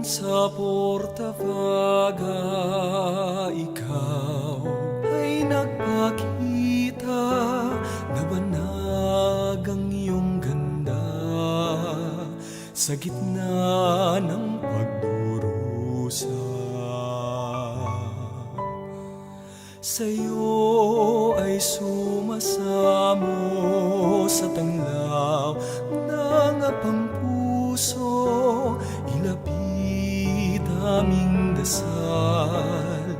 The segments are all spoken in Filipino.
sa Portabaga, ikaw ay nagpakita, nabanag ang iyong ganda sa gitna ng pagdurusa. Sa'yo ay sumasamo sa tanglaw ng apang puso, ilapit aming dasal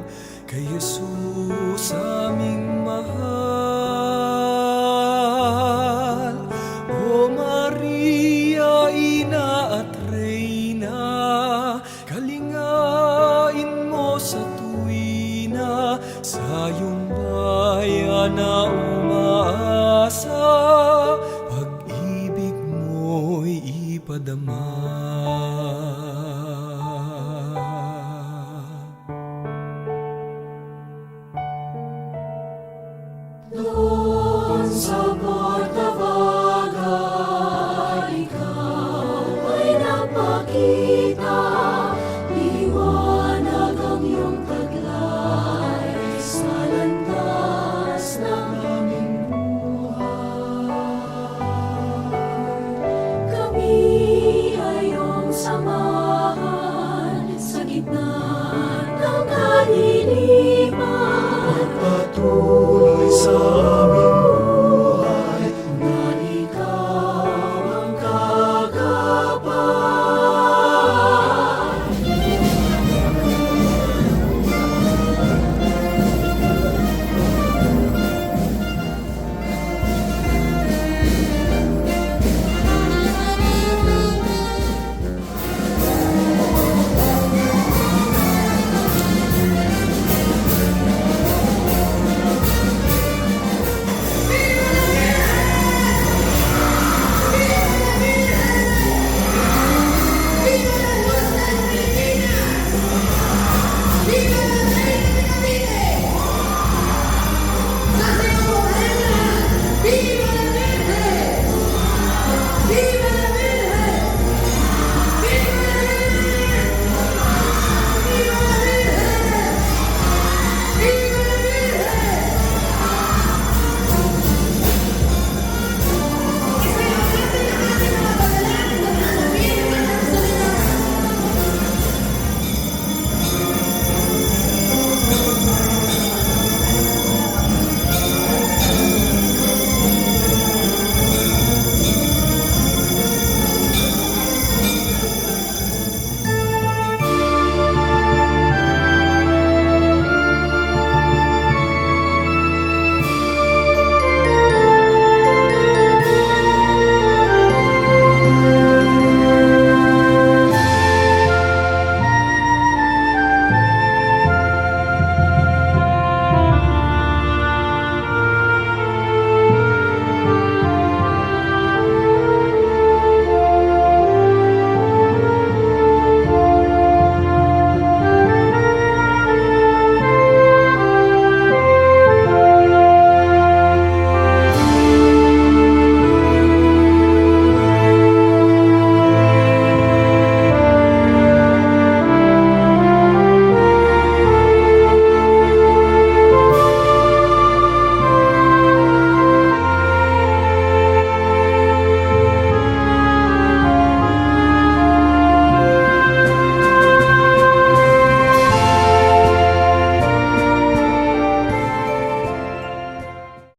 kay Jesus aming mahal. O Maria, Ina at Reyna, kalingain mo sa tuwina, sa iyong bayan na umaasa, pag-ibig mo'y ipadama. Doon sa porta